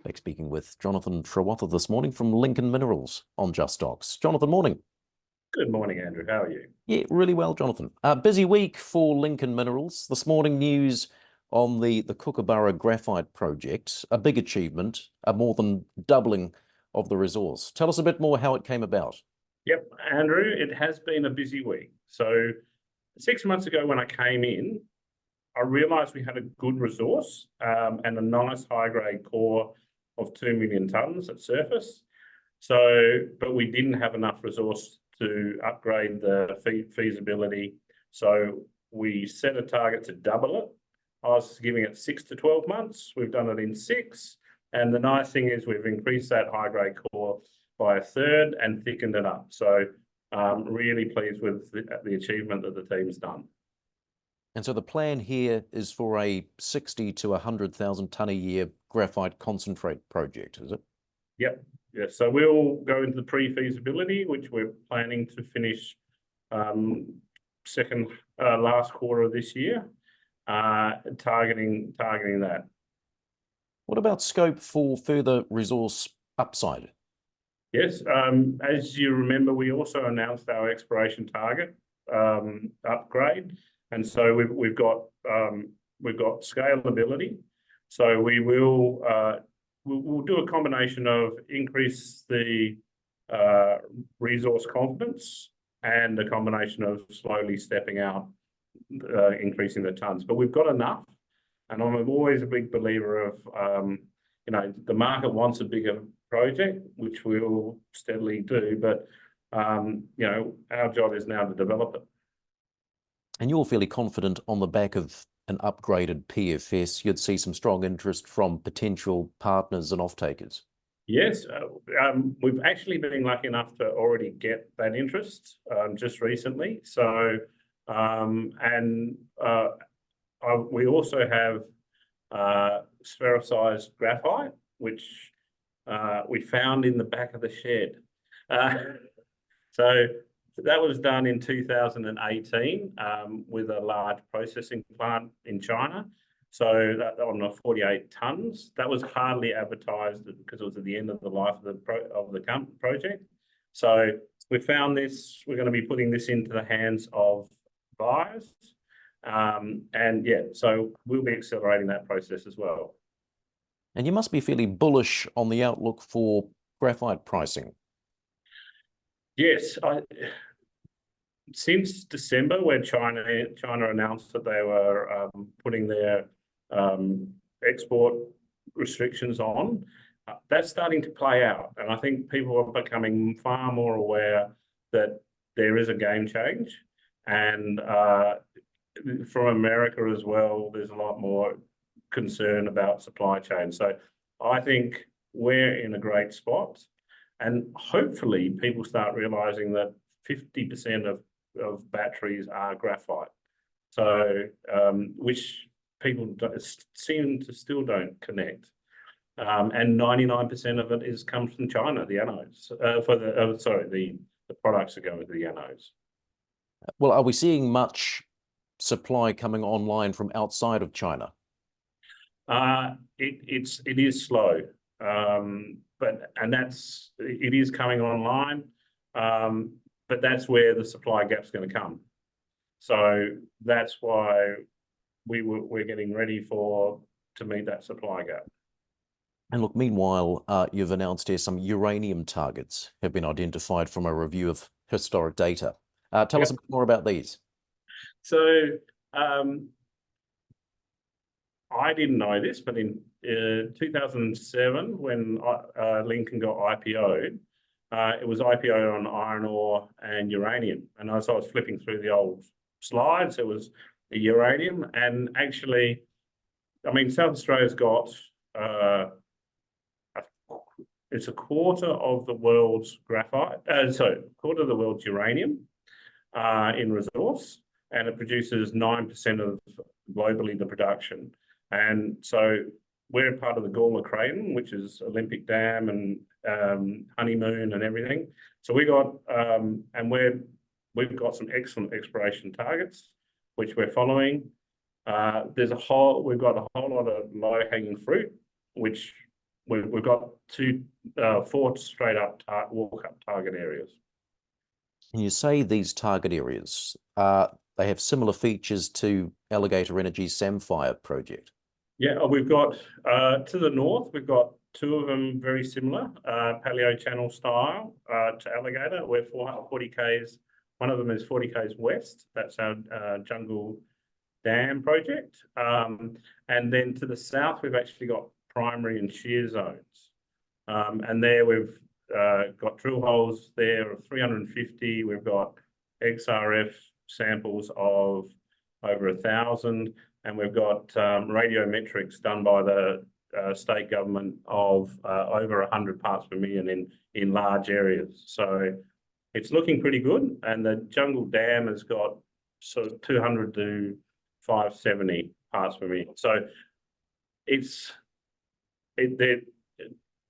Back speaking with Jonathon Trewartha this morning from Lincoln Minerals on JustStocks. Jonathan, morning. Good morning, Andrew. How are you? Yeah, really well, Jonathan. Busy week for Lincoln Minerals. This morning news on the Kookaburra Graphite Project, a big achievement, a more than doubling of the resource. Tell us a bit more how it came about. Yep, Andrew, it has been a busy week. So 6 months ago when I came in, I realised we had a good resource and a nice high-grade core of 2 million tonnes at surface. But we didn't have enough resource to upgrade the feasibility. So we set a target to double it. I was giving it 6 to 12 months. We've done it in 6. And the nice thing is we've increased that high-grade core by a third and thickened it up. So really pleased with the achievement that the team's done. And so the plan here is for a 60 to 100,000 tonne a year graphite concentrate project, is it? Yep. Yeah. So we'll go into the pre-feasibility, which we're planning to finish last quarter of this year, targeting that. What about scope for further resource upside? Yes, as you remember, we also announced our exploration target upgrade, and so we've got scalability. So we'll do a combination of increase the resource confidence and a combination of slowly stepping out, increasing the tonnes. But we've got enough, and I'm always a big believer of the market wants a bigger project, which we'll steadily do, but our job is now to develop it. And you're fairly confident on the back of an upgraded PFS, you'd see some strong interest from potential partners and off-takers. Yes, we've actually been lucky enough to already get that interest just recently. So, we also have sphericized graphite, which we found in the back of the shed. So that was done in 2018 with a large processing plant in China. So that on 48 tonnes, that was hardly advertised because it was at the end of the life of the project. So we found this. We're going to be putting this into the hands of buyers, and yeah, so we'll be accelerating that process as well. And you must be fairly bullish on the outlook for graphite pricing. Yes, since December, when China announced that they were putting their export restrictions on, that's starting to play out. And I think people are becoming far more aware that there is a game change. And from America as well, there's a lot more concern about supply chain. So I think we're in a great spot. And hopefully people start realizing that 50% of batteries are graphite. So, which people seem to still don't connect. And 99% of it comes from China, the anodes, the products that go into the anodes. Well, are we seeing much supply coming online from outside of China? It is slow, it is coming online, but that's where the supply gap's going to come. So that's why we're getting ready to meet that supply gap. And look, meanwhile, you've announced here some uranium targets have been identified from a review of historic data. Tell us a bit more about these. So I didn't know this, but in 2007, when Lincoln got IPO'd, it was IPO'd on iron ore and uranium. And as I was flipping through the old slides, it was the uranium. And actually, I mean, South Australia's got, it's a quarter of the world's graphite, quarter of the world's uranium in resource, and it produces 9% of globally the production. And so we're part of the Gorma Craton, which is Olympic Dam and Honeymoon and everything. So we got, and we've got some excellent exploration targets, which we're following. We've got a whole lot of low-hanging fruit, which we've got four straight up walk up target areas. And you say these target areas, they have similar features to Alligator Energy's Samphire project. Yeah, we've got to the north, we've got two of them very similar, paleo channel style to Alligator. We're 440 k's. One of them is 40 k's west. That's our Jungle Dam project. And then to the south, we've actually got primary and shear zones. And there we've got drill holes there of 350. We've got XRF samples of over 1,000. And we've got radiometrics done by the state government of over 100 parts per million in large areas. So it's looking pretty good. And the Jungle Dam has got sort of 200 to 570 parts per million. So if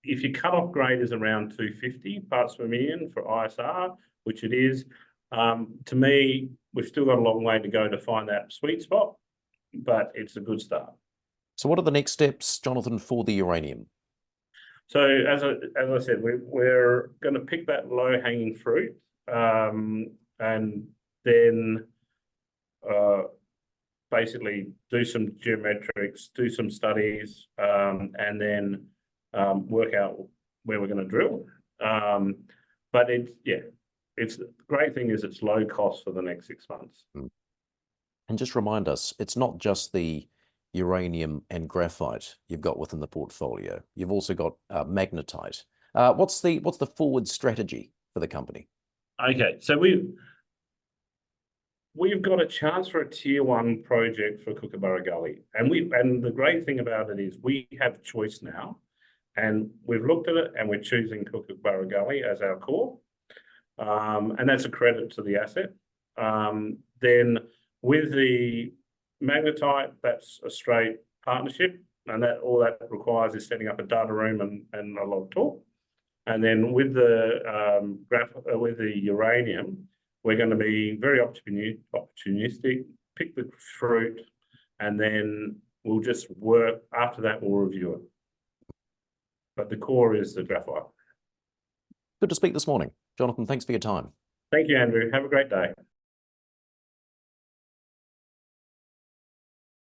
your cut-off grade is around 250 parts per million for ISR, which it is, to me, we've still got a long way to go to find that sweet spot, but it's a good start. So what are the next steps, Jonathon, for the uranium? So as I said, we're going to pick that low-hanging fruit and then basically do some geometrics, do some studies, and then work out where we're going to drill. But it's the great thing is it's low cost for the next 6 months. And just remind us, it's not just the uranium and graphite you've got within the portfolio. You've also got magnetite. What's the forward strategy for the company? Okay, so we've got a chance for a tier 1 project for Kookaburra Gully, and the great thing about it is we have choice now, and we've looked at it and we're choosing Kookaburra Gully as our core, and that's a credit to the asset. Then with the magnetite, that's a straight partnership, and all that requires is setting up a data room and a log tool. And then with the uranium, we're going to be very opportunistic, pick the fruit, and then we'll just work. After that, we'll review it. But the core is the graphite. Good to speak this morning. Jonathon, thanks for your time. Thank you, Andrew. Have a great day.